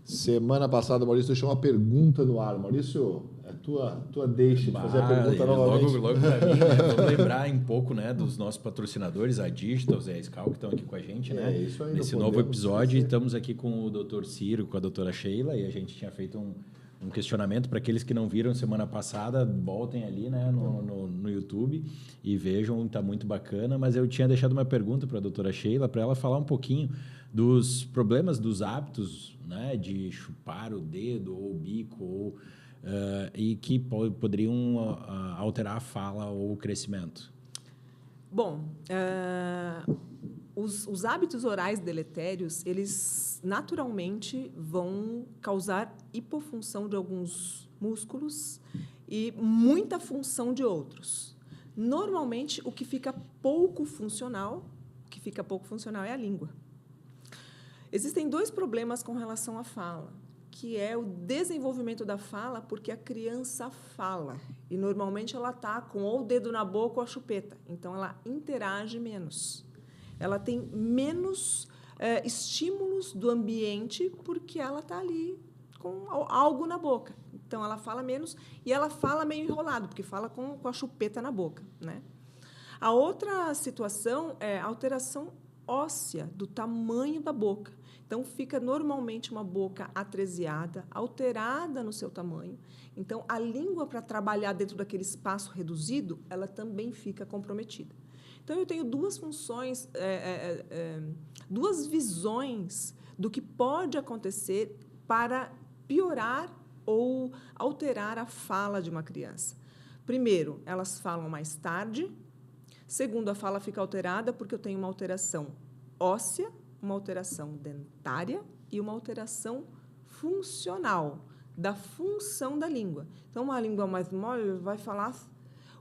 Semana passada, Maurício deixou uma pergunta no ar. Maurício, é tua deixa de fazer a pergunta novamente. Logo para mim, né? Vamos lembrar um pouco, né, dos nossos patrocinadores, a Digitals e a Scal, que estão aqui com a gente, né? Isso aí, nesse novo episódio, estamos aqui com o Dr. Ciro, com a doutora Sheila, e a gente tinha feito um questionamento para aqueles que não viram semana passada, voltem ali, né, no YouTube e vejam, está muito bacana. Mas eu tinha deixado uma pergunta para a doutora Sheila, para ela falar um pouquinho dos problemas dos hábitos, né, de chupar o dedo ou o bico, e que poderiam alterar a fala ou o crescimento. Bom, os hábitos orais deletérios, eles naturalmente vão causar hipofunção de alguns músculos e muita função de outros. Normalmente, o que fica pouco funcional é a língua. Existem dois problemas com relação à fala, que é o desenvolvimento da fala, porque a criança fala. E, normalmente, ela está com ou o dedo na boca ou a chupeta. Então, ela interage menos. Ela tem menos estímulos do ambiente, porque ela está ali com algo na boca. Então, ela fala menos e ela fala meio enrolado, porque fala com a chupeta na boca, né? A outra situação é a alteração óssea do tamanho da boca. Então, fica normalmente uma boca atresiada, alterada no seu tamanho. Então, a língua, para trabalhar dentro daquele espaço reduzido, ela também fica comprometida. Então, eu tenho duas funções, duas visões do que pode acontecer para piorar ou alterar a fala de uma criança. Primeiro, elas falam mais tarde. Segundo, a fala fica alterada porque eu tenho uma alteração óssea, uma alteração dentária e uma alteração funcional, da função da língua. Então, uma língua mais mole vai falar.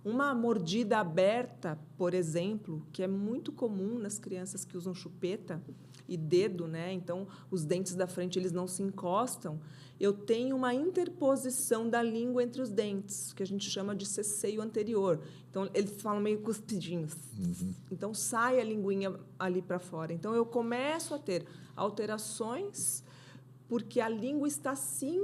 Uma mordida aberta, por exemplo, que é muito comum nas crianças que usam chupeta e dedo, né? Então, os dentes da frente eles não se encostam. Eu tenho uma interposição da língua entre os dentes, que a gente chama de ceceio anterior. Então, eles falam meio cuspidinhos. Então, sai a linguinha ali para fora. Então, eu começo a ter alterações porque a língua está se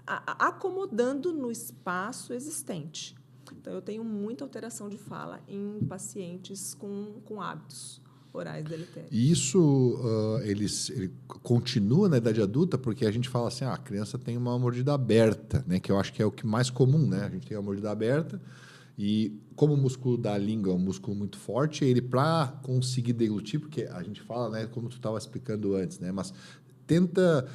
acomodando no espaço existente. Então, eu tenho muita alteração de fala em pacientes com hábitos orais deletérios. E isso ele continua na idade adulta, porque a gente fala assim, a criança tem uma mordida aberta, né, que eu acho que é o que mais comum, né? A gente tem a mordida aberta e como o músculo da língua é um músculo muito forte, ele para conseguir deglutir, porque a gente fala, né, como tu estava explicando antes, né, mas tenta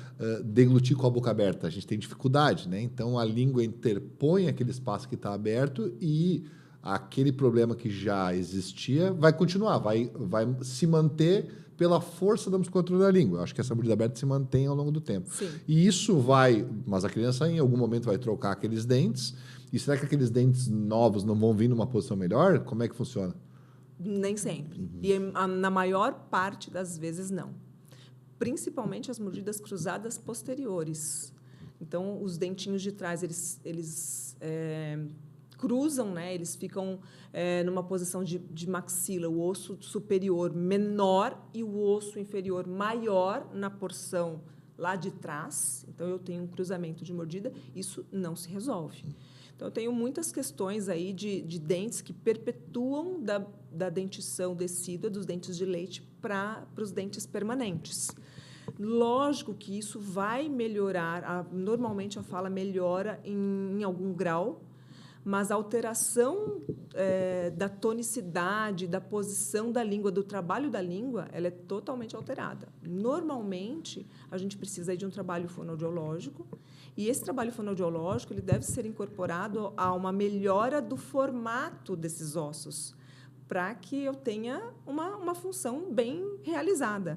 deglutir com a boca aberta, a gente tem dificuldade, né? Então a língua interpõe aquele espaço que está aberto e aquele problema que já existia vai continuar, vai se manter pela força da musculatura da língua. Eu acho que essa mordida aberta se mantém ao longo do tempo. Sim. E isso mas a criança em algum momento vai trocar aqueles dentes, e será que aqueles dentes novos não vão vir numa posição melhor? Como é que funciona? Nem sempre. E na maior parte das vezes, não. Principalmente as mordidas cruzadas posteriores. Então, os dentinhos de trás, eles cruzam, né? Eles ficam numa posição de maxila, o osso superior menor e o osso inferior maior na porção lá de trás. Então, eu tenho um cruzamento de mordida, isso não se resolve. Então, eu tenho muitas questões aí de dentes que perpetuam da dentição decídua, dos dentes de leite, para os dentes permanentes. Lógico que isso vai melhorar, normalmente a fala melhora em algum grau, mas a alteração da tonicidade, da posição da língua, do trabalho da língua, ela é totalmente alterada. Normalmente, a gente precisa de um trabalho fonoaudiológico, e esse trabalho fonoaudiológico ele deve ser incorporado a uma melhora do formato desses ossos, para que eu tenha uma função bem realizada.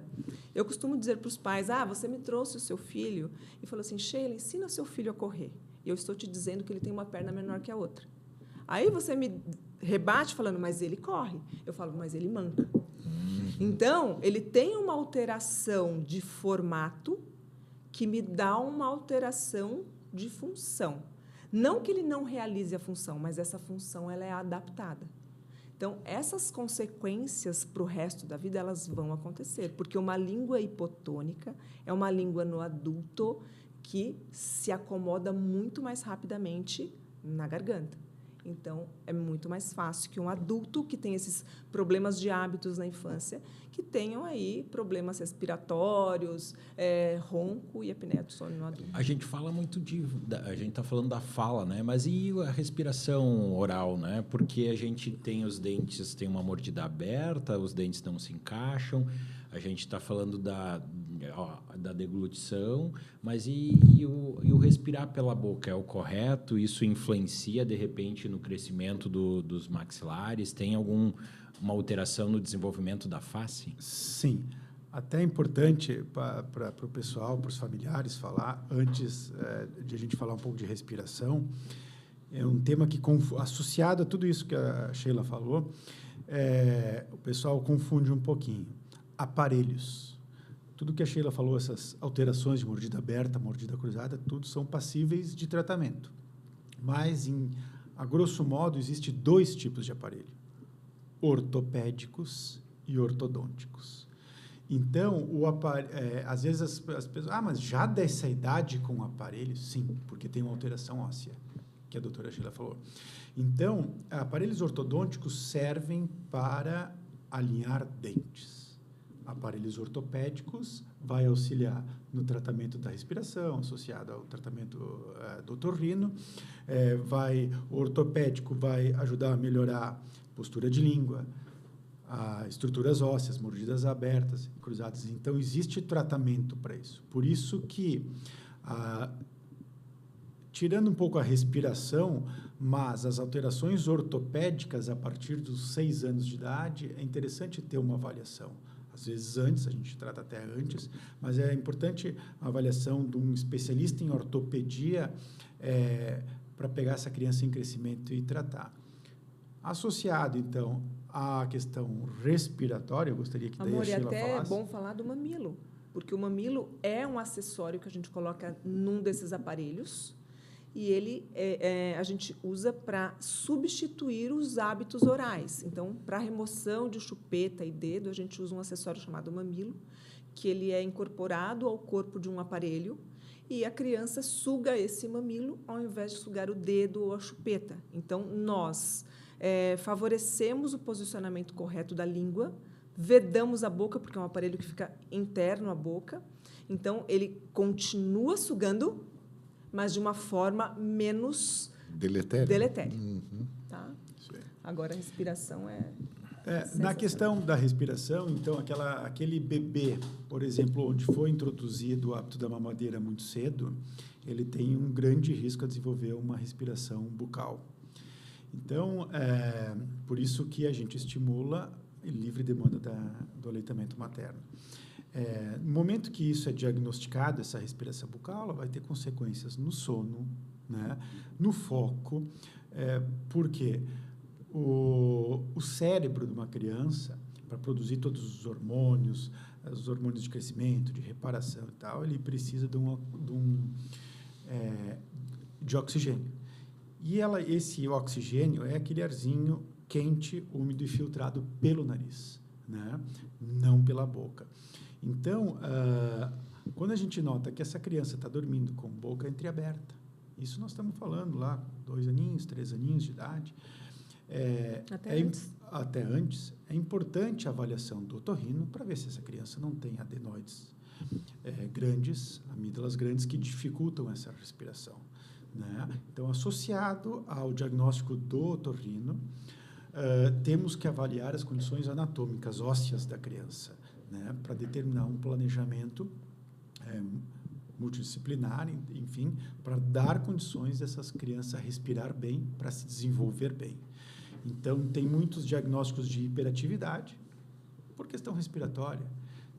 Eu costumo dizer para os pais, você me trouxe o seu filho e falou assim, Sheila, ensina seu filho a correr. E eu estou te dizendo que ele tem uma perna menor que a outra. Aí você me rebate falando, mas ele corre. Eu falo, mas ele manca. Então, ele tem uma alteração de formato que me dá uma alteração de função. Não que ele não realize a função, mas essa função ela é adaptada. Então, essas consequências para o resto da vida, elas vão acontecer, porque uma língua hipotônica é uma língua no adulto que se acomoda muito mais rapidamente na garganta. Então, é muito mais fácil que um adulto que tem esses problemas de hábitos na infância, que tenham aí problemas respiratórios, ronco e apneia do sono no adulto. A gente fala muito a gente está falando da fala, né? Mas e a respiração oral, né? Porque a gente tem os dentes, tem uma mordida aberta, os dentes não se encaixam. A gente está falando da deglutição, mas e o respirar pela boca é o correto? Isso influencia, de repente, no crescimento dos maxilares? Tem alguma alteração no desenvolvimento da face? Sim. Até é importante para o pessoal, para os familiares falar, antes de a gente falar um pouco de respiração, é um tema que, associado a tudo isso que a Sheila falou, o pessoal confunde um pouquinho. Aparelhos. Tudo que a Sheila falou, essas alterações de mordida aberta, mordida cruzada, tudo são passíveis de tratamento. Mas, a grosso modo, existe 2 tipos de aparelho: ortopédicos e ortodônticos. Então, às vezes as pessoas... mas já dessa idade com o aparelho? Sim, porque tem uma alteração óssea, que a doutora Sheila falou. Então, aparelhos ortodônticos servem para alinhar dentes. Aparelhos ortopédicos vai auxiliar no tratamento da respiração, associado ao tratamento do otorrino. O ortopédico vai ajudar a melhorar a postura de língua, estruturas ósseas, mordidas abertas, cruzadas. Então, existe tratamento para isso. Por isso que, tirando um pouco a respiração, mas as alterações ortopédicas a partir dos 6 anos de idade, é interessante ter uma avaliação. Às vezes antes, a gente trata até antes, mas é importante a avaliação de um especialista em ortopedia para pegar essa criança em crescimento e tratar. Associado, então, à questão respiratória, eu gostaria que daí a Sheila até falasse. É bom falar do mamilo, porque o mamilo é um acessório que a gente coloca num desses aparelhos e ele a gente usa para substituir os hábitos orais. Então, para remoção de chupeta e dedo, a gente usa um acessório chamado mamilo, que ele é incorporado ao corpo de um aparelho e a criança suga esse mamilo ao invés de sugar o dedo ou a chupeta. Então, nós favorecemos o posicionamento correto da língua, vedamos a boca, porque é um aparelho que fica interno à boca. Então, ele continua sugando, mas de uma forma menos deletéria. Uhum. Tá? Agora, a respiração na questão da respiração, então, aquele bebê, por exemplo, onde foi introduzido o hábito da mamadeira muito cedo, ele tem um grande risco a desenvolver uma respiração bucal. Então, por isso que a gente estimula a livre demanda do aleitamento materno. No momento que isso é diagnosticado, essa respiração bucal, ela vai ter consequências no sono, né? No foco, porque o cérebro de uma criança, para produzir todos os hormônios de crescimento, de reparação e tal, ele precisa de oxigênio. E esse oxigênio é aquele arzinho quente, úmido e filtrado pelo nariz, né? Não pela boca. Então, quando a gente nota que essa criança está dormindo com boca entreaberta, isso nós estamos falando lá, 2 aninhos, 3 aninhos de idade, até antes, é importante a avaliação do otorrino para ver se essa criança não tem adenoides grandes, amígdalas grandes, que dificultam essa respiração, né? Então, associado ao diagnóstico do otorrino, temos que avaliar as condições anatômicas ósseas da criança, né, para determinar um planejamento multidisciplinar, enfim, para dar condições dessas crianças respirar bem, para se desenvolver bem. Então, tem muitos diagnósticos de hiperatividade por questão respiratória,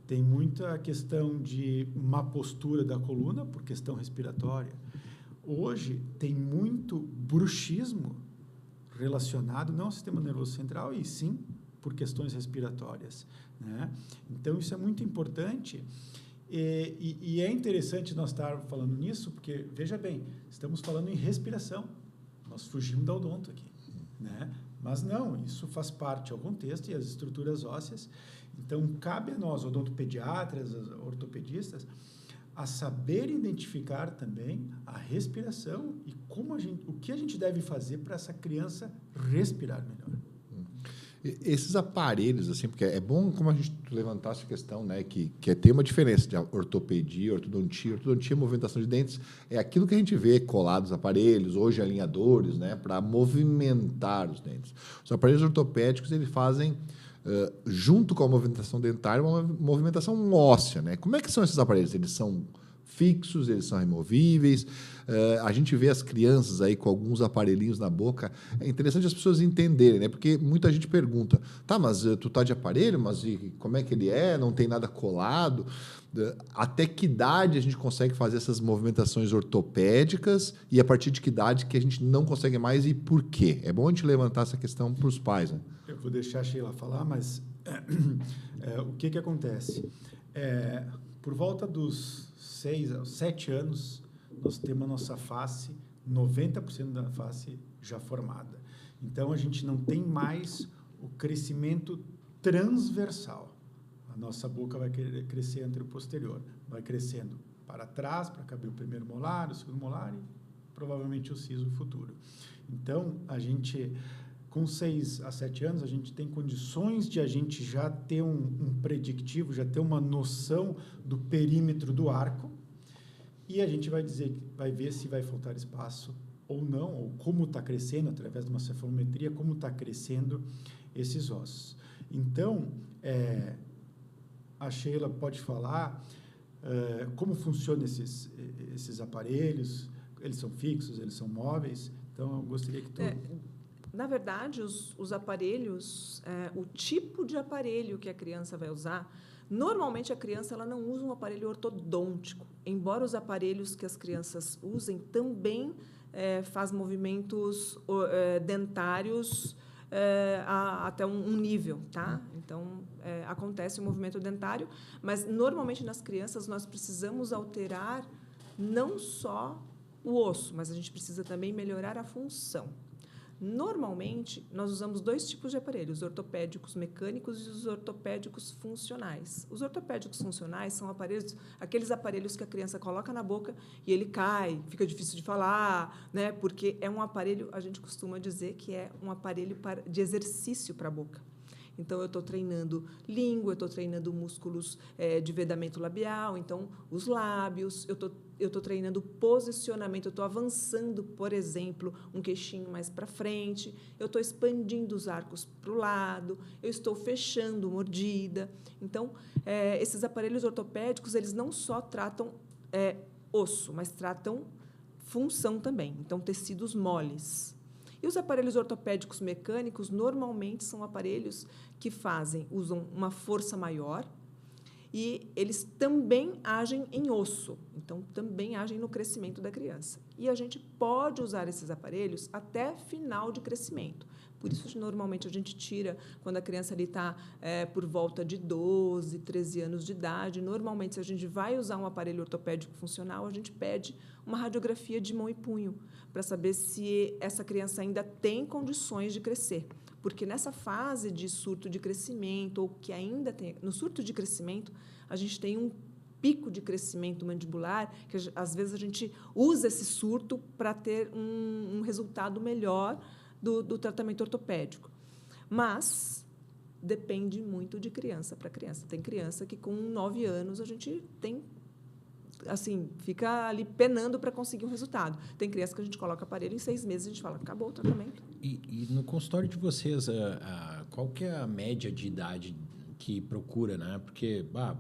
tem muita questão de má postura da coluna por questão respiratória. Hoje, tem muito bruxismo relacionado não ao sistema nervoso central, e sim por questões respiratórias, né? Então, isso é muito importante e é interessante nós estar falando nisso, porque, veja bem, estamos falando em respiração, nós fugimos da odonto aqui, né? Mas não, isso faz parte ao contexto e às estruturas ósseas. Então, cabe a nós, odontopediatras, ortopedistas, a saber identificar também a respiração e o que a gente deve fazer para essa criança respirar melhor. Esses aparelhos, assim, porque é bom como a gente levantar essa questão, né, que tem uma diferença de ortopedia, ortodontia. Ortodontia, movimentação de dentes, é aquilo que a gente vê colados aparelhos, hoje alinhadores, né, para movimentar os dentes. Os aparelhos ortopédicos, eles fazem, junto com a movimentação dentária, uma movimentação óssea, né? Como é que são esses aparelhos? Eles são fixos, eles são removíveis. A gente vê as crianças aí com alguns aparelhinhos na boca. É interessante as pessoas entenderem, né? Porque muita gente pergunta, tá, mas tu tá de aparelho, mas e como é que ele é? Não tem nada colado? Até que idade a gente consegue fazer essas movimentações ortopédicas e a partir de que idade que a gente não consegue mais e por quê? É bom a gente levantar essa questão para os pais, né? Eu vou deixar a Sheila falar, mas o que acontece? Por volta dos 6 aos 7 anos, nós temos a nossa face, 90% da face já formada. Então, a gente não tem mais o crescimento transversal. A nossa boca vai crescer anteroposterior, vai crescendo para trás, para caber o primeiro molar, o segundo molar e provavelmente o siso futuro. Então, a gente, com 6 a 7 anos, a gente tem condições de a gente já ter um predictivo, já ter uma noção do perímetro do arco e a gente vai ver se vai faltar espaço ou não, ou como está crescendo, através de uma cefalometria, como está crescendo esses ossos. Então, a Sheila pode falar como funcionam esses aparelhos, eles são fixos, eles são móveis, então eu gostaria que tu... Na verdade, os aparelhos, o tipo de aparelho que a criança vai usar, normalmente a criança ela não usa um aparelho ortodôntico, embora os aparelhos que as crianças usem também faz movimentos dentários até um nível, tá? Então, acontece o movimento dentário, mas normalmente nas crianças nós precisamos alterar não só o osso, mas a gente precisa também melhorar a função. Normalmente, nós usamos 2 tipos de aparelhos, os ortopédicos mecânicos e os ortopédicos funcionais. Os ortopédicos funcionais são aqueles aparelhos que a criança coloca na boca e ele cai, fica difícil de falar, né? Porque é um aparelho, a gente costuma dizer que é um aparelho de exercício para a boca. Então, eu estou treinando língua, eu estou treinando músculos de vedamento labial, então, os lábios, eu estou treinando posicionamento, eu estou avançando, por exemplo, um queixinho mais para frente, eu estou expandindo os arcos para o lado, eu estou fechando mordida. Então, esses aparelhos ortopédicos, eles não só tratam osso, mas tratam função também, então, tecidos moles. E os aparelhos ortopédicos mecânicos, normalmente, são aparelhos que usam uma força maior e eles também agem em osso, então, também agem no crescimento da criança. E a gente pode usar esses aparelhos até final de crescimento. Por isso, normalmente, a gente tira quando a criança está por volta de 12, 13 anos de idade. Normalmente, se a gente vai usar um aparelho ortopédico funcional, a gente pede uma radiografia de mão e punho para saber se essa criança ainda tem condições de crescer. Porque nessa fase de surto de crescimento, ou que ainda tem... No surto de crescimento, a gente tem um pico de crescimento mandibular, que às vezes a gente usa esse surto para ter um resultado melhor do tratamento ortopédico. Mas depende muito de criança para criança. Tem criança que, com 9 anos, a gente tem... assim, fica ali penando para conseguir um resultado. Tem criança que a gente coloca aparelho em 6 meses a gente fala, acabou o tratamento. E no consultório de vocês, qual que é a média de idade que procura, né? Porque lá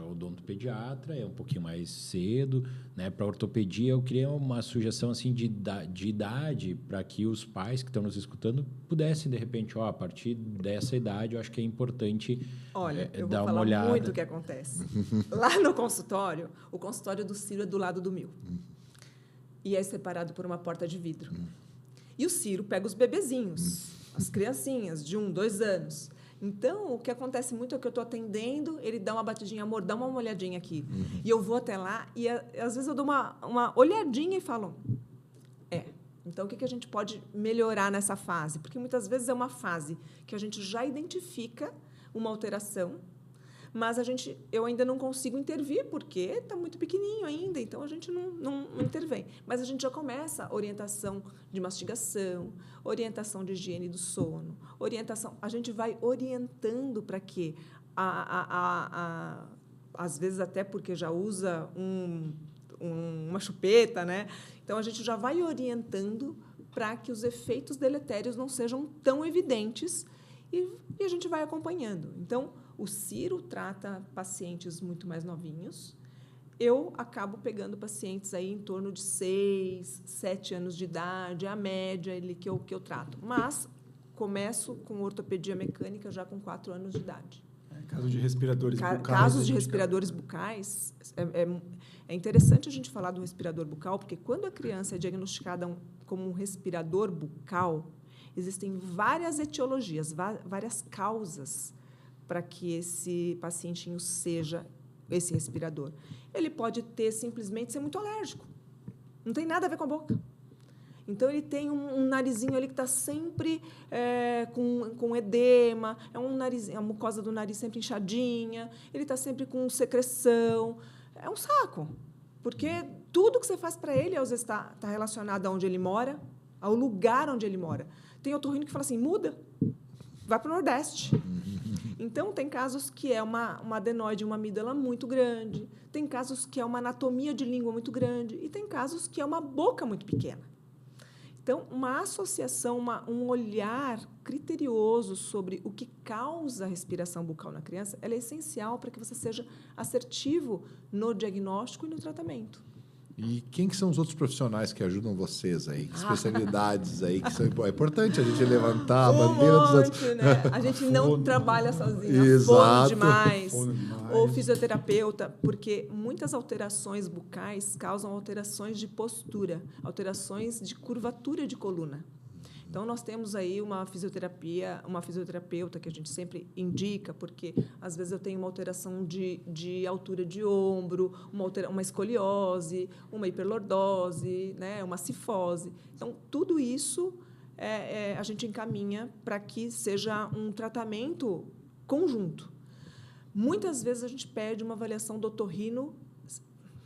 o odontopediatra é um pouquinho mais cedo, né? Para ortopedia, eu queria uma sugestão assim de idade para que os pais que estão nos escutando pudessem, de repente, a partir dessa idade, eu acho que é importante eu dar vou uma falar olhada. muito o que acontece. Lá no consultório, o consultório do Ciro é do lado do meu. E é separado por uma porta de vidro. E o Ciro pega os bebezinhos, as criancinhas de 1, 2 anos. Então, o que acontece muito é que eu estou atendendo, ele dá uma batidinha, amor, dá uma olhadinha aqui. E eu vou até lá e, às vezes, eu dou uma olhadinha e falo, Então, o que a gente pode melhorar nessa fase? Porque, muitas vezes, é uma fase que a gente já identifica uma alteração, mas eu ainda não consigo intervir, porque está muito pequenininho ainda, então a gente não intervém. Mas a gente já começa orientação de mastigação, orientação de higiene do sono, a gente vai orientando para que, às vezes até porque já usa uma chupeta, né? Então, a gente já vai orientando para que os efeitos deletérios não sejam tão evidentes e a gente vai acompanhando. Então, o Ciro trata pacientes muito mais novinhos. Eu acabo pegando pacientes aí em torno de 6, 7 anos de idade, a média que eu trato. Mas começo com ortopedia mecânica já com 4 anos de idade. Casos de respiradores bucais. Casos de respiradores bucais, é interessante a gente falar do respirador bucal, porque quando a criança é diagnosticada como um respirador bucal, existem várias etiologias, várias causas para que esse pacientinho seja esse respirador. Ele pode simplesmente ser muito alérgico. Não tem nada a ver com a boca. Então, ele tem um narizinho ali que está sempre com edema, a mucosa do nariz sempre inchadinha, ele está sempre com secreção. É um saco, porque tudo que você faz para ele, às vezes, está relacionado a onde ele mora, ao lugar onde ele mora. Tem otorrino que fala assim, muda, vai para o Nordeste. Então, tem casos que é uma adenoide, uma amígdala muito grande, tem casos que é uma anatomia de língua muito grande e tem casos que é uma boca muito pequena. Então, uma associação, um olhar criterioso sobre o que causa a respiração bucal na criança, ela é essencial para que você seja assertivo no diagnóstico e no tratamento. E quem que são os outros profissionais que ajudam vocês aí? Que especialidades aí que são importantes? É importante a gente levantar a bandeira dos outros. Né? A gente não trabalha sozinho. Exato. Fono demais. Ou fisioterapeuta, porque muitas alterações bucais causam alterações de postura, alterações de curvatura de coluna. Então, nós temos aí uma fisioterapeuta que a gente sempre indica, porque, às vezes, eu tenho uma alteração de altura de ombro, uma escoliose, uma hiperlordose, né, uma cifose. Então, tudo isso a gente encaminha para que seja um tratamento conjunto. Muitas vezes, a gente pede uma avaliação do otorrino,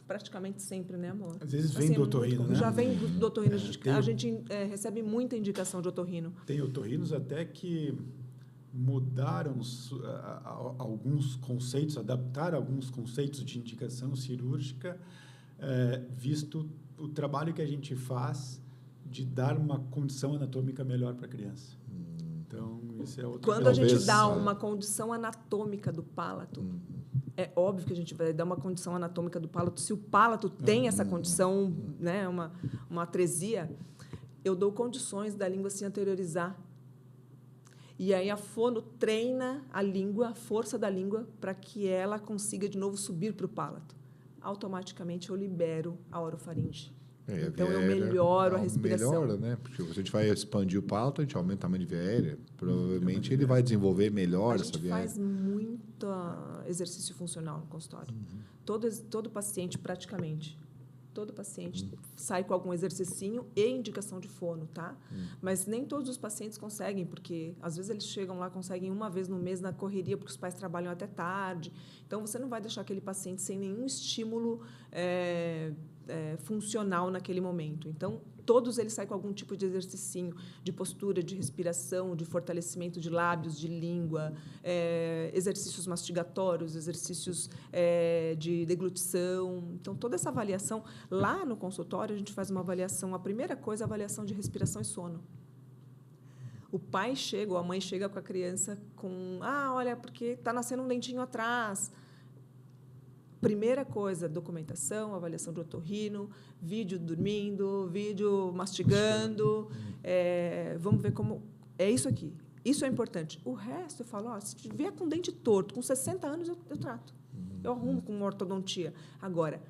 praticamente sempre, né, amor? Às vezes vem do otorrino, né? Já vem do otorrino. A gente recebe muita indicação de otorrino. Tem otorrinos até que mudaram alguns conceitos, adaptaram alguns conceitos de indicação cirúrgica, visto o trabalho que a gente faz de dar uma condição anatômica melhor para a criança. Então, isso é outro. Quando a gente dá uma condição anatômica do palato, é óbvio que a gente vai dar uma condição anatômica do palato. Se o palato tem essa condição, né, uma atresia, eu dou condições da língua se anteriorizar. E aí a fono treina a língua, a força da língua, para que ela consiga de novo subir para o palato. Automaticamente eu libero a orofaringe. Então, eu melhoro a respiração. Melhora, né? Porque se a gente vai expandir o palato, a gente aumenta o tamanho de via aérea. Provavelmente ele vai desenvolver melhor essa via aérea. A gente faz muito exercício funcional no consultório. Todo paciente, praticamente, sai com algum exercicinho e indicação de fono, tá? Mas nem todos os pacientes conseguem, porque às vezes eles chegam lá, conseguem uma vez no mês na correria, porque os pais trabalham até tarde. Então, você não vai deixar aquele paciente sem nenhum estímulo funcional naquele momento. Então, todos eles saem com algum tipo de exercicinho, de postura, de respiração, de fortalecimento de lábios, de língua, exercícios mastigatórios, exercícios de deglutição. Então, toda essa avaliação, lá no consultório, a gente faz uma avaliação, a primeira coisa, a avaliação de respiração e sono. O pai chega, ou a mãe chega com a criança com, olha, porque está nascendo um dentinho atrás. Primeira coisa, documentação, avaliação de otorrino, vídeo dormindo, vídeo mastigando. Vamos ver como... É isso aqui. Isso é importante. O resto, eu falo, se vier com dente torto, com 60 anos, eu trato. Eu arrumo com uma ortodontia. Agora,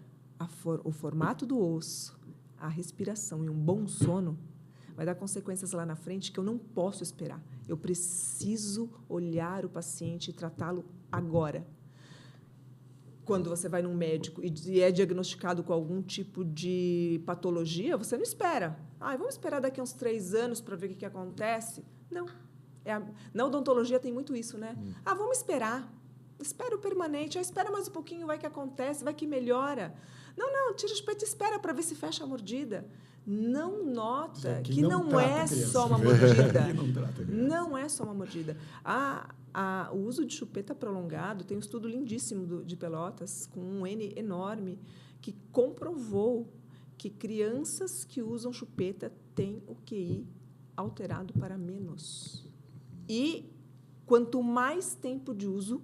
o formato do osso, a respiração e um bom sono vai dar consequências lá na frente que eu não posso esperar. Eu preciso olhar o paciente e tratá-lo agora. Quando você vai num médico e é diagnosticado com algum tipo de patologia, você não espera. Vamos esperar daqui a uns 3 anos para ver o que acontece? Não. Na odontologia tem muito isso, né? Vamos esperar. Espera o permanente. Espera mais um pouquinho, vai que acontece, vai que melhora. Não, tira o chupeta e espera para ver se fecha a mordida. Não nota que não é só uma mordida. Não é só uma mordida. O uso de chupeta prolongado, tem um estudo lindíssimo de Pelotas, com um N enorme, que comprovou que crianças que usam chupeta têm o QI alterado para menos. E quanto mais tempo de uso,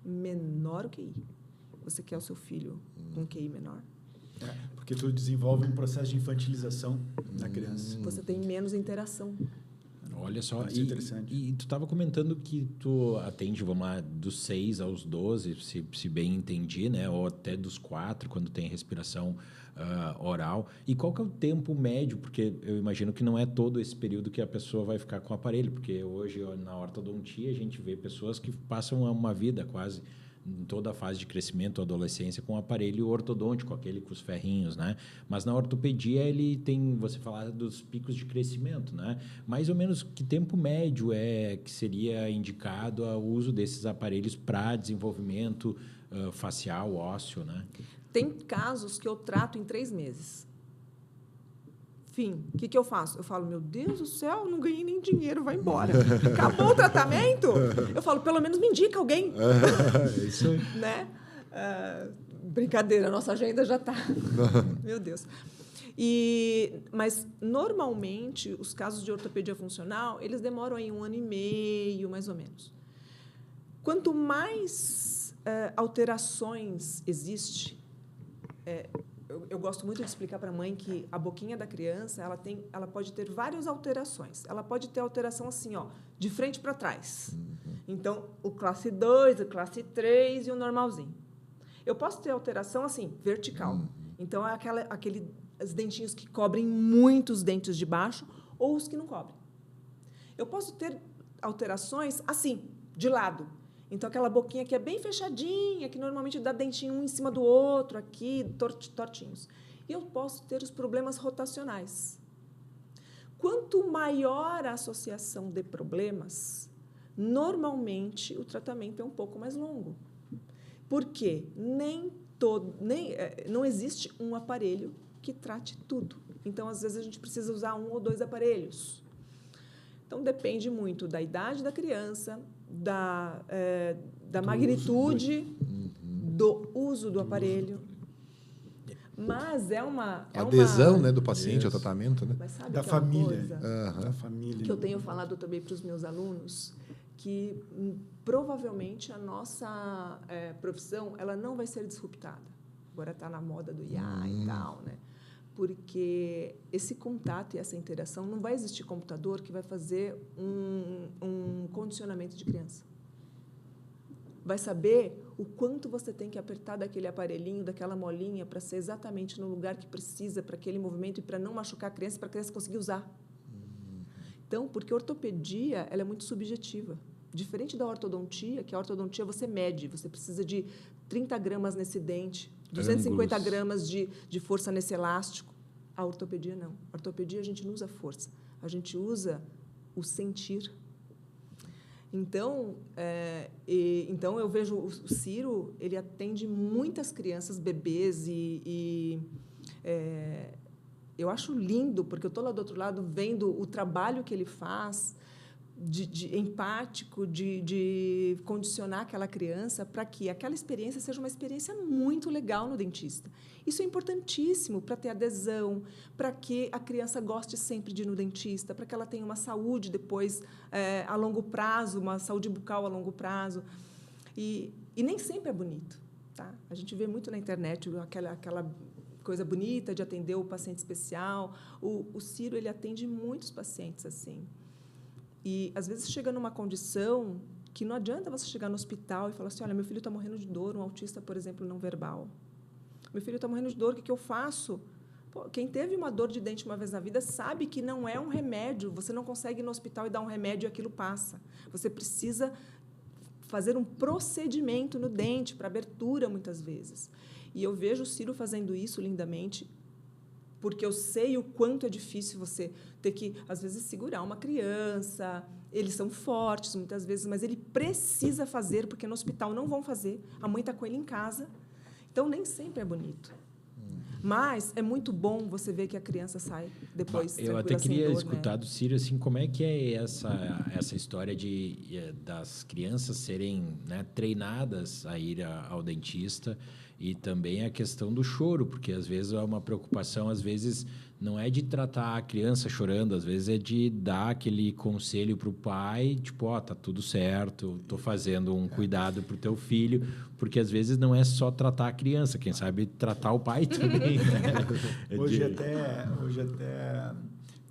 menor o QI. Você quer o seu filho com QI menor? Porque tu desenvolve um processo de infantilização da criança. Você tem menos interação. Olha só, interessante. E tu estava comentando que tu atende, vamos lá, dos 6 aos 12, se bem entendi, né? Ou até dos 4, quando tem respiração oral. E qual que é o tempo médio? Porque eu imagino que não é todo esse período que a pessoa vai ficar com o aparelho, porque hoje, na ortodontia, a gente vê pessoas que passam uma vida quase em toda a fase de crescimento, adolescência, com o aparelho ortodôntico, aquele com os ferrinhos, né? Mas na ortopedia ele tem, você falar dos picos de crescimento, né? Mais ou menos que tempo médio que seria indicado o uso desses aparelhos para desenvolvimento facial, ósseo, né? Tem casos que eu trato em 3 meses. Fim. O que eu faço? Eu falo, meu Deus do céu, não ganhei nem dinheiro, vai embora. Acabou o tratamento? Eu falo, pelo menos me indica alguém. É isso aí. Né? Brincadeira, nossa agenda já está... Meu Deus. Mas, normalmente, os casos de ortopedia funcional, eles demoram aí 1 ano e meio, mais ou menos. Quanto mais alterações existe... Eu gosto muito de explicar para a mãe que a boquinha da criança ela pode ter várias alterações. Ela pode ter alteração assim, de frente para trás. Então, o classe 2, o classe 3 e o normalzinho. Eu posso ter alteração assim, vertical. Então, é aqueles dentinhos que cobrem muitos dentes de baixo ou os que não cobrem. Eu posso ter alterações assim, de lado. Então, aquela boquinha que é bem fechadinha, que normalmente dá dentinho um em cima do outro, aqui, tortinhos. E eu posso ter os problemas rotacionais. Quanto maior a associação de problemas, normalmente o tratamento é um pouco mais longo. Por quê? Não existe um aparelho que trate tudo. Então, às vezes, a gente precisa usar 1 ou 2 aparelhos. Então, depende muito da idade da criança, da magnitude do uso do aparelho. Mas é uma... adesão, né, do paciente ao tratamento, né? Mas sabe Da que é uma família. coisa Da família. que eu tenho falado também para os meus alunos, que provavelmente a nossa profissão ela não vai ser disruptada. Agora está na moda do IA e tal, né? Porque esse contato e essa interação, não vai existir computador que vai fazer um condicionamento de criança. Vai saber o quanto você tem que apertar daquele aparelhinho, daquela molinha, para ser exatamente no lugar que precisa, para aquele movimento e para não machucar a criança, para a criança conseguir usar. Então, porque a ortopedia ela é muito subjetiva. Diferente da ortodontia, que a ortodontia você mede, você precisa de 30 gramas nesse dente, 250 gramas de força nesse elástico. A ortopedia, não. A ortopedia, a gente não usa força. A gente usa o sentir. Então, então eu vejo o Ciro, ele atende muitas crianças, bebês, eu acho lindo, porque eu estou lá do outro lado vendo o trabalho que ele faz, empático, de condicionar aquela criança para que aquela experiência seja uma experiência muito legal no dentista. Isso é importantíssimo para ter adesão, para que a criança goste sempre de ir no dentista, para que ela tenha uma saúde depois, a longo prazo, uma saúde bucal a longo prazo. E nem sempre é bonito. Tá? A gente vê muito na internet aquela coisa bonita de atender o paciente especial. O Ciro ele atende muitos pacientes assim. E, às vezes, chega numa condição que não adianta você chegar no hospital e falar assim, olha, meu filho está morrendo de dor, um autista, por exemplo, não verbal. Meu filho está morrendo de dor, o que eu faço? Pô, quem teve uma dor de dente uma vez na vida sabe que não é um remédio. Você não consegue ir no hospital e dar um remédio e aquilo passa. Você precisa fazer um procedimento no dente para abertura, muitas vezes. E eu vejo o Ciro fazendo isso lindamente, porque eu sei o quanto é difícil você ter que, às vezes, segurar uma criança. Eles são fortes, muitas vezes, mas ele precisa fazer, porque no hospital não vão fazer. A mãe está com ele em casa. Então, nem sempre é bonito. Mas é muito bom você ver que a criança sai depois. Eu até queria escutar do Ciro, assim, como é que é essa história das crianças serem, né, treinadas a ir ao dentista, e também a questão do choro, porque às vezes é uma preocupação, às vezes não é de tratar a criança chorando, às vezes é de dar aquele conselho para o pai, tipo, ó, tá tudo certo, tô fazendo um cuidado pro teu filho, porque às vezes não é só tratar a criança, quem sabe tratar o pai também, né? Hoje até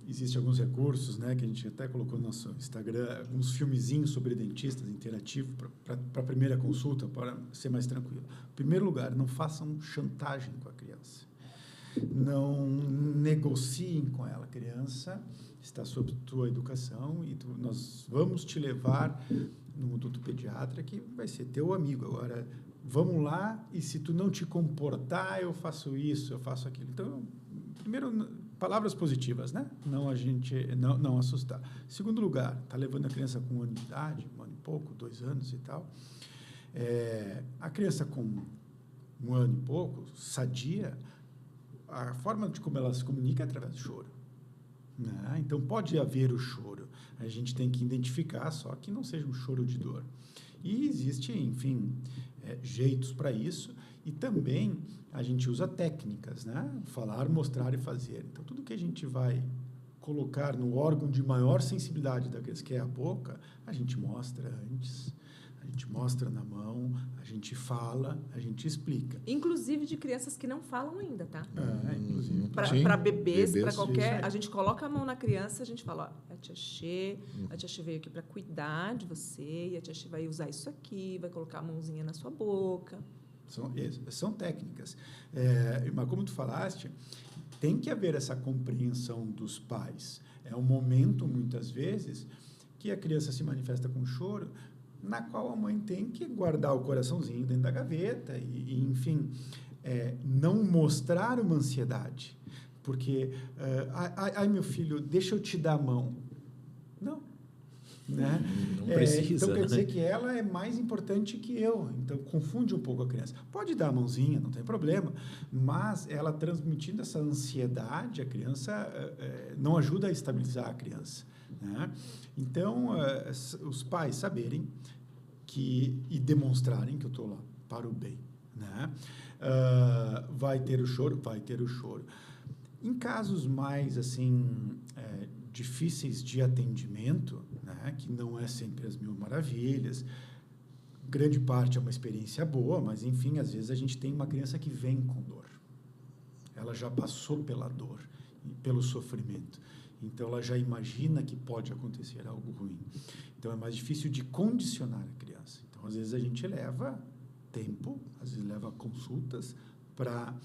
existem alguns recursos, né, que a gente até colocou no nosso Instagram, alguns filmezinhos sobre dentistas interativos para a primeira consulta, para ser mais tranquilo. Em primeiro lugar, não façam chantagem com a criança. Não negociem com ela. A criança está sob tua educação e nós vamos te levar no odonto pediatra, que vai ser teu amigo. Agora, vamos lá e se tu não te comportar, eu faço isso, eu faço aquilo. Então, primeiro, palavras positivas, né? Não assustar. Segundo lugar, está levando a criança com 1 ano de idade, 1 ano e pouco, 2 anos e tal. A criança com 1 ano e pouco, sadia, a forma de como ela se comunica é através do choro, né? Então, pode haver o choro. A gente tem que identificar, só que não seja um choro de dor. E existe, enfim, jeitos para isso. E também a gente usa técnicas, né? Falar, mostrar e fazer. Então, tudo que a gente vai colocar no órgão de maior sensibilidade da criança, que é a boca, a gente mostra antes, a gente mostra na mão, a gente fala, a gente explica. Inclusive de crianças que não falam ainda, tá? Inclusive. Para bebês, para qualquer... A gente coloca a mão na criança, a gente fala, ó, a tia Xê veio aqui para cuidar de você, e a tia Xê vai usar isso aqui, vai colocar a mãozinha na sua boca. São técnicas. Mas como tu falaste, tem que haver essa compreensão dos pais. É um momento, muitas vezes, que a criança se manifesta com choro, na qual a mãe tem que guardar o coraçãozinho dentro da gaveta e enfim, não mostrar uma ansiedade. Porque, ai, meu filho, deixa eu te dar a mão. Não. Né? Não precisa. Então, quer dizer que ela é mais importante que eu. Então, confunde um pouco a criança. Pode dar a mãozinha, não tem problema, mas ela transmitindo essa ansiedade, a criança não ajuda a estabilizar a criança. Né? Então, os pais saberem e demonstrarem que eu estou lá para o bem. Né? Vai ter o choro? Vai ter o choro. Em casos mais assim difíceis de atendimento, né, que não é sempre as mil maravilhas, grande parte é uma experiência boa, mas, enfim, às vezes a gente tem uma criança que vem com dor. Ela já passou pela dor, pelo sofrimento. Então, ela já imagina que pode acontecer algo ruim. Então, é mais difícil de condicionar a criança. Então, às vezes, a gente leva tempo, às vezes leva consultas para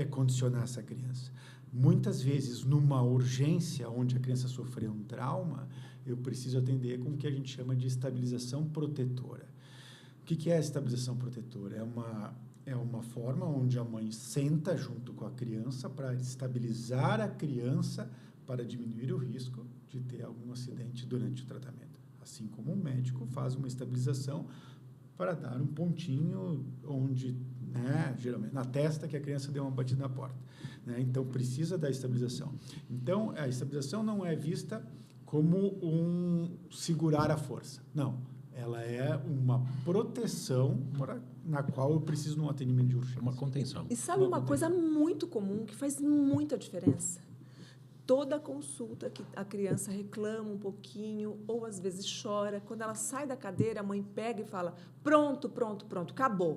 condicionar essa criança. Muitas vezes, numa urgência onde a criança sofreu um trauma, eu preciso atender com o que a gente chama de estabilização protetora. O que é a estabilização protetora? É uma forma onde a mãe senta junto com a criança para estabilizar a criança para diminuir o risco de ter algum acidente durante o tratamento. Assim como o médico faz uma estabilização para dar um pontinho onde, né, geralmente na testa, que a criança deu uma batida na porta. Né? Então, precisa da estabilização. Então, a estabilização não é vista como segurar a força. Não. Ela é uma proteção na qual eu preciso de um atendimento de urgência. Uma contenção. E sabe uma coisa muito comum, que faz muita diferença? Toda consulta que a criança reclama um pouquinho, ou às vezes chora, quando ela sai da cadeira, a mãe pega e fala, pronto,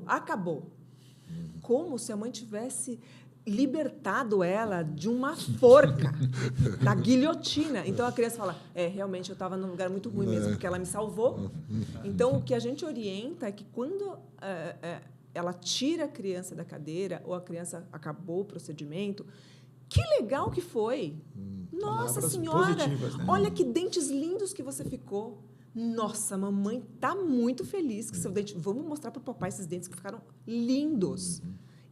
acabou. Como se a mãe tivesse libertado ela de uma forca, da guilhotina. Então, a criança fala, realmente, eu estava num lugar muito ruim mesmo, porque ela me salvou. Então, o que a gente orienta é que quando ela tira a criança da cadeira, ou a criança acabou o procedimento, que legal que foi! Nossa Senhora, né? Olha que dentes lindos que você ficou. Nossa, a mamãe tá muito feliz que seu dente... Vamos mostrar para o papai esses dentes que ficaram lindos.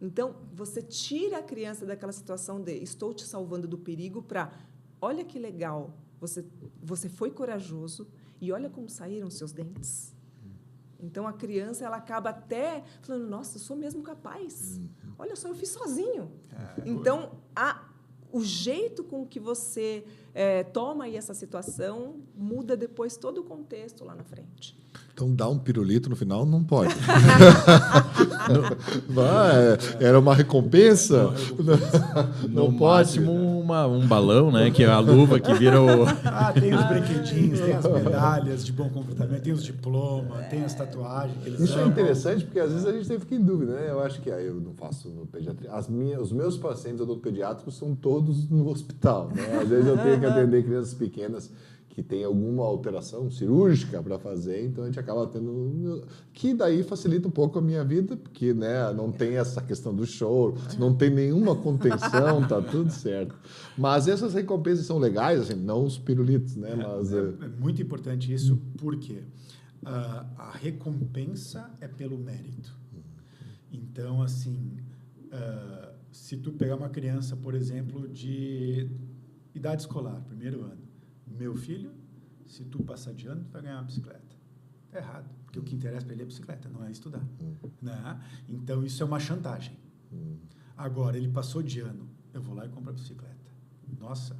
Então, você tira a criança daquela situação de estou te salvando do perigo para, olha que legal, você foi corajoso e olha como saíram seus dentes. Então, a criança ela acaba até falando, nossa, eu sou mesmo capaz. Olha só, eu fiz sozinho. Então, o jeito com que você toma aí essa situação muda depois todo o contexto lá na frente. Então, dar um pirulito no final não pode. Era uma recompensa? No máximo, um balão, né? Que é a luva que vira o... Tem os brinquedinhos, tem as medalhas de bom comportamento, tem os diplomas, tem as tatuagens que eles Isso amam. é interessante, porque às vezes a gente fica em dúvida, né? Eu acho que eu não faço pediatria. Os meus pacientes odontopediátricos são todos no hospital, né? Às vezes eu tenho que atender crianças pequenas que tem alguma alteração cirúrgica para fazer, então a gente acaba tendo... Que daí facilita um pouco a minha vida, porque né, não tem essa questão do choro, não tem nenhuma contenção, tá tudo certo. Mas essas recompensas são legais, assim, não os pirulitos, né? Mas, é muito importante isso, porque a recompensa é pelo mérito. Então, assim, se tu pegar uma criança, por exemplo, de idade escolar, primeiro ano, meu filho, se tu passar de ano, tu vai ganhar uma bicicleta. Está errado, porque o que interessa para ele é a bicicleta, não é estudar. Né? Então, isso é uma chantagem. Agora, ele passou de ano, eu vou lá e compro a bicicleta. Nossa,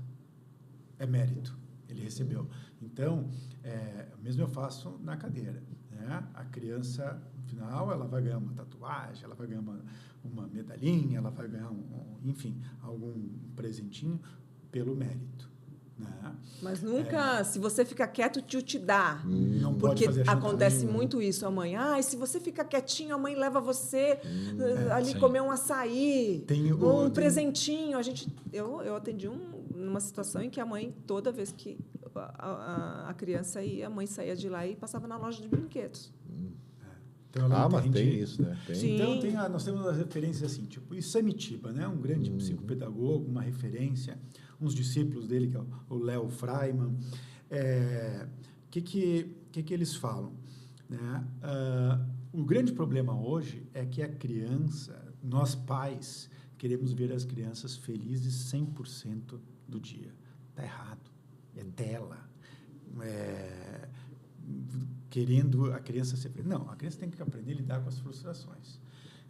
é mérito, ele recebeu. Então, mesmo eu faço na cadeira. Né? A criança, no final, ela vai ganhar uma tatuagem, ela vai ganhar uma medalhinha, ela vai ganhar, enfim, algum presentinho pelo mérito. Né? Mas nunca, se você ficar quieto, o tio te dá. Não porque pode fazer acontece nenhuma. muito isso. A mãe, se você ficar quietinho, a mãe leva você ali sim. comer um açaí, Tem presentinho. Eu atendi numa situação em que a mãe, toda vez que a criança ia, a mãe saía de lá e passava na loja de brinquedos. Então, mas tem isso, né? Tem. Sim. Então, nós temos as referências assim, tipo, o Samitiba, né? Um grande psicopedagogo, uma referência, uns discípulos dele, que é o Léo Freiman. Que eles falam? Né? O grande problema hoje é que a criança, nós pais, queremos ver as crianças felizes 100% do dia. Está errado. É tela. Querendo a criança ser feliz. Não, a criança tem que aprender a lidar com as frustrações.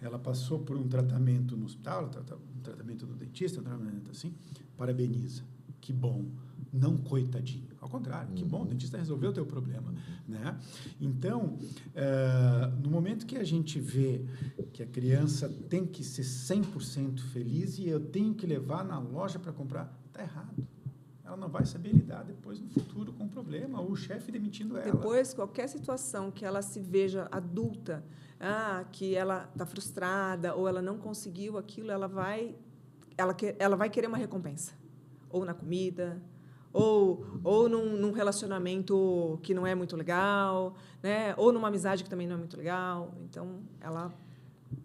Ela passou por um tratamento no hospital, um tratamento no dentista, um tratamento assim, parabeniza. Que bom. Não coitadinho. Ao contrário, que bom, o dentista resolveu o teu problema. Né? Então, no momento que a gente vê que a criança tem que ser 100% feliz e eu tenho que levar na loja para comprar, está errado. Ela não vai saber lidar depois no futuro com o problema, ou o chefe demitindo ela. Depois, qualquer situação que ela se veja adulta, que ela está frustrada ou ela não conseguiu aquilo, ela vai querer uma recompensa. Ou na comida, ou num relacionamento que não é muito legal, né? Ou numa amizade que também não é muito legal. Então, ela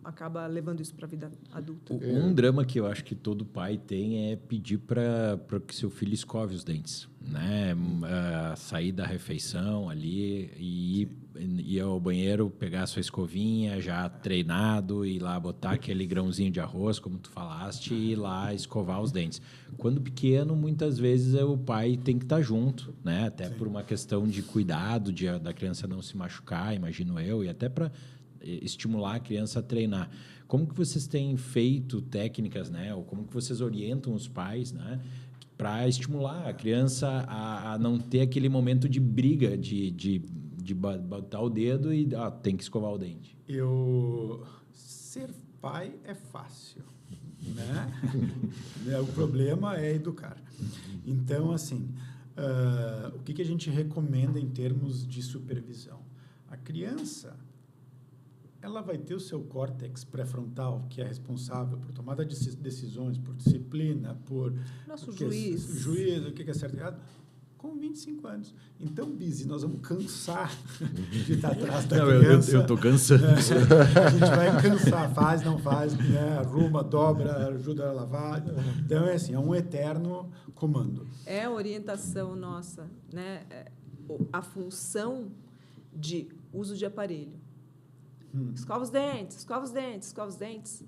acaba levando isso para a vida adulta. Um drama que eu acho que todo pai tem é pedir para que seu filho escove os dentes, né? Sair da refeição ali e ir ao banheiro, pegar a sua escovinha já treinado e ir lá botar aquele grãozinho de arroz, como tu falaste, e ir lá escovar os dentes. Quando pequeno, muitas vezes o pai tem que estar junto, né? Até por uma questão de cuidado, da criança não se machucar, imagino eu, e até para estimular a criança a treinar. Como que vocês têm feito técnicas, né? Ou como que vocês orientam os pais, né? Para estimular a criança a não ter aquele momento de briga, de botar o dedo e tem que escovar o dente. Ser pai é fácil, né? O problema é educar. Então, assim, o que a gente recomenda em termos de supervisão? A criança, ela vai ter o seu córtex pré-frontal, que é responsável por tomada de decisões, por disciplina, por... Nosso juiz. Juiz, o que é certo e errado, com 25 anos. Então, Bizi, nós vamos cansar de estar atrás da criança. Eu estou cansando. A gente vai cansar, faz, não faz, né? Arruma, dobra, ajuda a lavar. Então, é assim, é um eterno comando. É a orientação nossa, né? a função de uso de aparelho. Escova os dentes, escova os dentes, escova os dentes,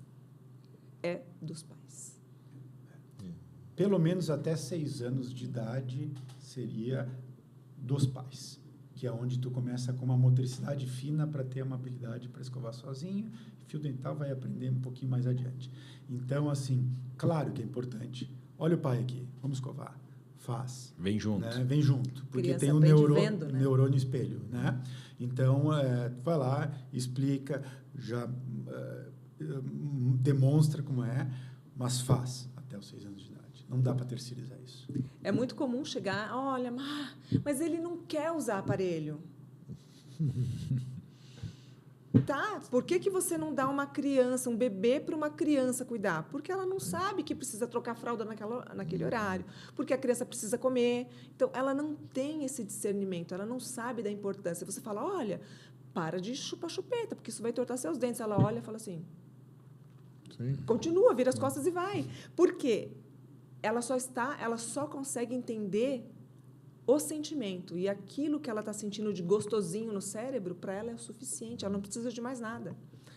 é dos pais. Pelo menos até 6 anos de idade seria dos pais, que é onde tu começa com uma motricidade fina para ter uma habilidade para escovar sozinho. Fio dental vai aprender um pouquinho mais adiante. Então, assim, claro que é importante. Olha o pai aqui, vamos escovar. Faz. Vem junto. Né? Vem junto, porque Criança tem um vendo, né? neurônio espelho, né? Então, vai lá, explica, já demonstra como é, mas faz até os 6 anos de idade. Não dá para terceirizar isso. É muito comum chegar, olha, mas ele não quer usar aparelho. Tá, por que você não dá uma criança, um bebê para uma criança cuidar? Porque ela não sabe que precisa trocar a fralda naquele horário, porque a criança precisa comer. Então, ela não tem esse discernimento, ela não sabe da importância. Você fala, olha, para de chupar chupeta, porque isso vai tortar seus dentes. Ela olha e fala assim, Sim. continua, vira as costas e vai. Por quê? Ela só consegue entender o sentimento, e aquilo que ela está sentindo de gostosinho no cérebro, para ela é o suficiente, ela não precisa de mais nada.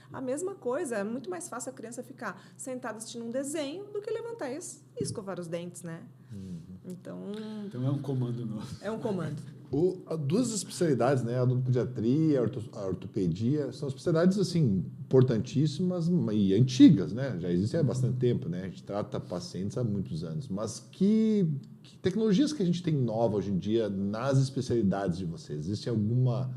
A mesma coisa, é muito mais fácil a criança ficar sentada assistindo um desenho do que levantar e escovar os dentes, né? Então é um comando nosso. É um comando. Duas especialidades, né? A odontopediatria, a ortopedia, são especialidades assim importantíssimas e antigas, né? Já existem há bastante tempo, né? A gente trata pacientes há muitos anos. Mas que tecnologias que a gente tem nova hoje em dia nas especialidades de vocês? Existe alguma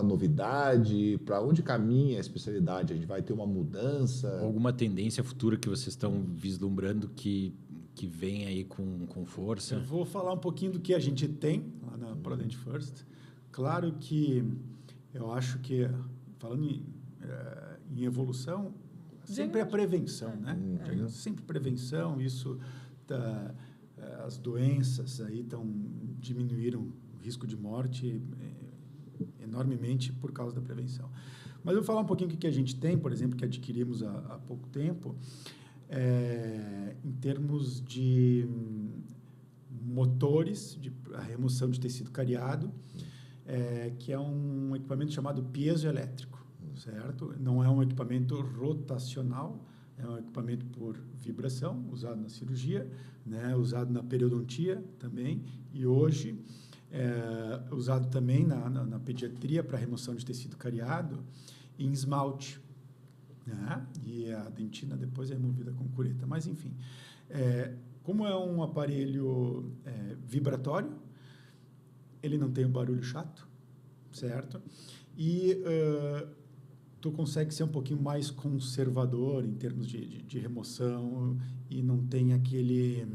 novidade? Para onde caminha a especialidade? A gente vai ter uma mudança? Alguma tendência futura que vocês estão vislumbrando que vem aí com força? Eu vou falar um pouquinho do que a gente tem lá na Prodent First. Claro que eu acho que, falando em evolução, sempre a prevenção, né? Sempre prevenção, isso as doenças aí diminuíram o risco de morte enormemente por causa da prevenção. Mas eu vou falar um pouquinho do que a gente tem, por exemplo, que adquirimos há pouco tempo, em termos de motores, de a remoção de tecido cariado, que é um equipamento chamado piezoelétrico, certo? Não é um equipamento rotacional, é um equipamento por vibração, usado na cirurgia, né? Usado na periodontia também, e hoje usado também na pediatria para remoção de tecido cariado em esmalte, né? E a dentina depois é removida com cureta. Mas, enfim, como é um aparelho vibratório, ele não tem um barulho chato, certo? E tu consegue ser um pouquinho mais conservador em termos de remoção e não tem aquele,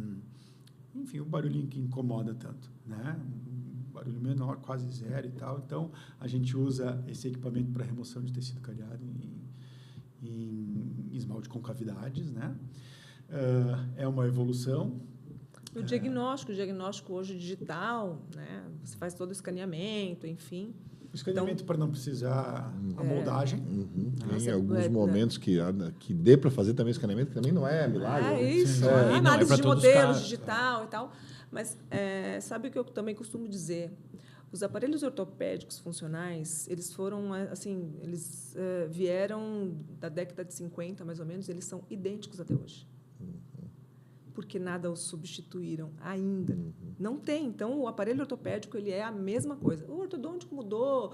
enfim, o barulhinho que incomoda tanto, né? Um barulho menor, quase zero e tal. Então, a gente usa esse equipamento para remoção de tecido cariado em esmalte com cavidades, né? É uma evolução. O diagnóstico hoje digital, né? Você faz todo o escaneamento, enfim. O escaneamento para não precisar a moldagem. Tem alguns momentos que dê para fazer também escaneamento, que também não é milagre. Isso. Análise de modelos digital e tal. Mas sabe o que eu também costumo dizer? Os aparelhos ortopédicos funcionais, eles foram, assim, eles vieram da década de 50, mais ou menos, eles são idênticos até hoje. Porque nada os substituíram ainda. Não tem. Então, o aparelho ortopédico ele é a mesma coisa. O ortodôntico mudou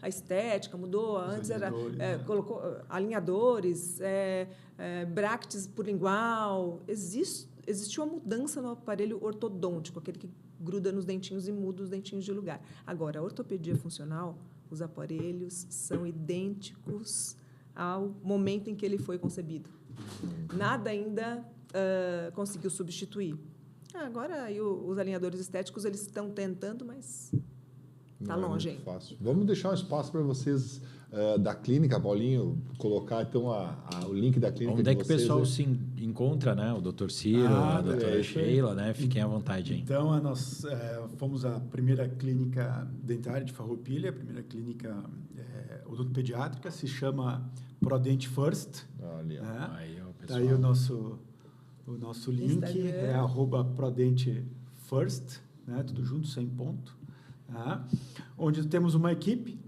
a estética, mudou. Antes era colocou alinhadores, brackets por lingual. Existiu uma mudança no aparelho ortodôntico, aquele que gruda nos dentinhos e muda os dentinhos de lugar. Agora, a ortopedia funcional, os aparelhos são idênticos ao momento em que ele foi concebido. Nada ainda conseguiu substituir. Agora, aí, os alinhadores estéticos eles estão tentando, mas está longe ainda. Fácil. Vamos deixar um espaço para vocês da clínica, Paulinho, colocar então o link da clínica. Onde é que o pessoal né? se encontra, né? O Dr. Ciro, a doutora Sheila, né? Fiquem à vontade, hein? Então, nós fomos a primeira clínica dentária de Farroupilha, a primeira clínica odontopediátrica, se chama Prodent First. Olha, aí, tá aí o nosso link, @prodentfirst, né? Tudo junto, sem ponto. tá? Onde temos uma equipe,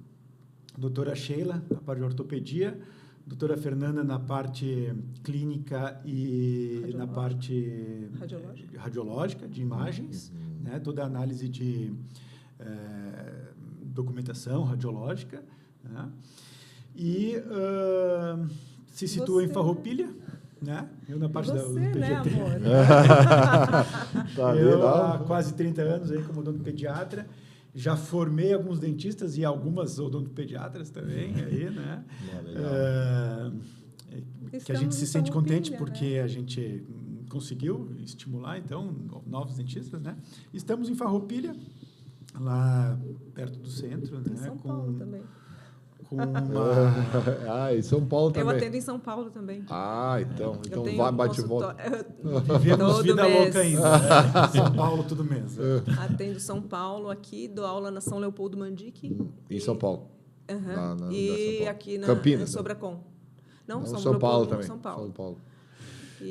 a doutora Sheila, na parte de ortopedia, a doutora Fernanda na parte clínica e na parte radiológica de imagens, né? Toda a análise de documentação radiológica, né? E se situa em Farroupilha, né? Eu na parte da pediatria. Eu há quase 30 anos aí como odontopediatra. Já formei alguns dentistas e algumas odontopediatras também aí, né? Que a gente se sente contente porque, né? A gente conseguiu estimular, então, novos dentistas, né? Estamos em Farroupilha, lá perto do centro, né? Em São Paulo também. Em São Paulo também. Eu atendo em São Paulo também. Então vai, bate e volta. Vivemos vida louca ainda. Né? São Paulo, todo mês. Atendo São Paulo aqui, dou aula na São Leopoldo Mandique. Em São Paulo. E São Paulo. aqui na Campinas, Sobracom. Não, São Paulo também. São Paulo.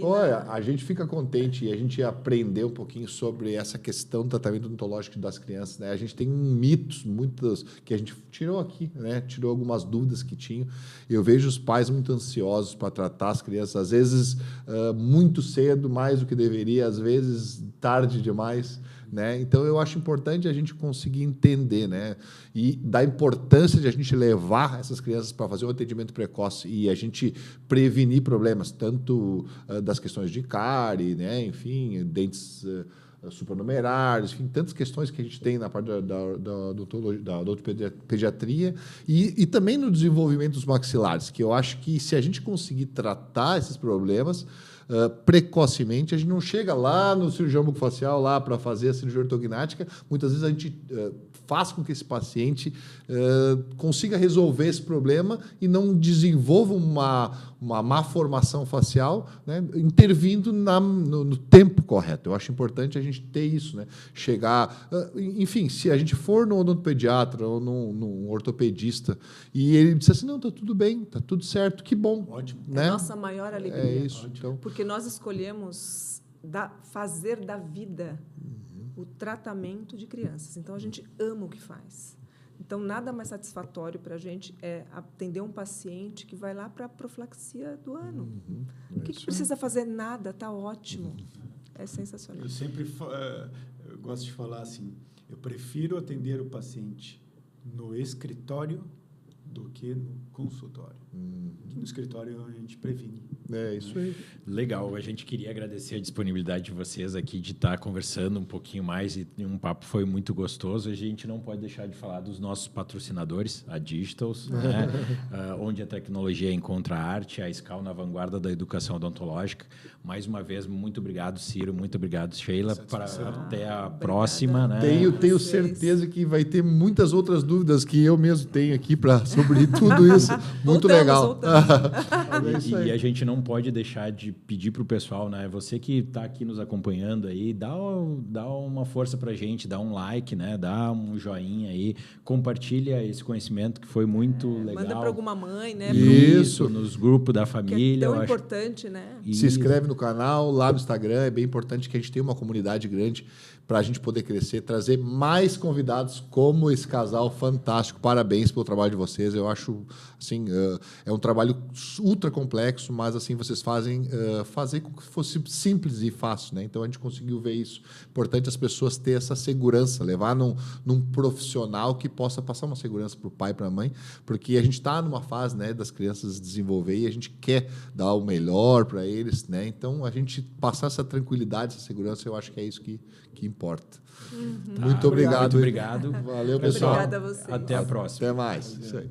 Olha, a gente fica contente e a gente aprendeu um pouquinho sobre essa questão do tratamento odontológico das crianças, né? A gente tem mitos, muitas, que a gente tirou aqui, né? Tirou algumas dúvidas que tinham. Eu vejo os pais muito ansiosos para tratar as crianças, às vezes muito cedo, mais do que deveria, às vezes tarde demais, né? Então, eu acho importante a gente conseguir entender, né? E da importância de a gente levar essas crianças para fazer um atendimento precoce e a gente prevenir problemas, tanto das questões de cárie, né? Enfim, dentes supranumerários, enfim, tantas questões que a gente tem na parte da odontopediatria e também no desenvolvimento dos maxilares, que eu acho que se a gente conseguir tratar esses problemas precocemente, a gente não chega lá no cirurgião bucofacial lá para fazer a cirurgia ortognática, muitas vezes a gente faz com que esse paciente consiga resolver esse problema e não desenvolva uma má formação facial, né, intervindo no tempo correto. Eu acho importante a gente ter isso, né? Chegar... enfim, se a gente for no odontopediatra ou num ortopedista e ele disser assim, não, está tudo bem, está tudo certo, que bom. Ótimo. Né? É a nossa maior alegria. É isso. Então... Porque nós escolhemos fazer da vida o tratamento de crianças. Então, a gente ama o que faz. Então, nada mais satisfatório para a gente é atender um paciente que vai lá para a profilaxia do ano. O que precisa fazer? Nada, está ótimo. É sensacional. Eu sempre eu gosto de falar assim, eu prefiro atender o paciente no escritório do que no consultório. Que no escritório a gente previne. É isso aí. Legal. A gente queria agradecer a disponibilidade de vocês aqui de estar conversando um pouquinho mais e um papo foi muito gostoso. A gente não pode deixar de falar dos nossos patrocinadores, a Digitals, né? Onde a tecnologia encontra a arte, a SCAL na vanguarda da educação odontológica. Mais uma vez, muito obrigado, Ciro. Muito obrigado, Sheila. Até a próxima. Né? Tenho certeza que vai ter muitas outras dúvidas que eu mesmo tenho aqui sobre tudo isso. Muito legal. E a gente não pode deixar de pedir para o pessoal, né? Você que está aqui nos acompanhando aí, dá uma força para a gente, dá um like, né? Dá um joinha aí, compartilha esse conhecimento que foi muito legal. Manda para alguma mãe, né? Isso, nos grupos da família. Que é tão importante, né? Se inscreve no canal, lá no Instagram, é bem importante que a gente tenha uma comunidade grande para a gente poder crescer, trazer mais convidados como esse casal fantástico. Parabéns pelo trabalho de vocês. Eu acho, assim, é um trabalho ultra complexo, mas assim vocês fazer com que fosse simples e fácil, né? Então a gente conseguiu ver isso. Importante as pessoas ter essa segurança, levar num profissional que possa passar uma segurança para o pai e para a mãe, porque a gente está numa fase, né, das crianças desenvolver e a gente quer dar o melhor para eles, né? Então a gente passar essa tranquilidade, essa segurança, eu acho que é isso que importa. Muito obrigado. Muito obrigado. Valeu, pessoal. Obrigada a vocês. Até a próxima. Até mais. Isso aí.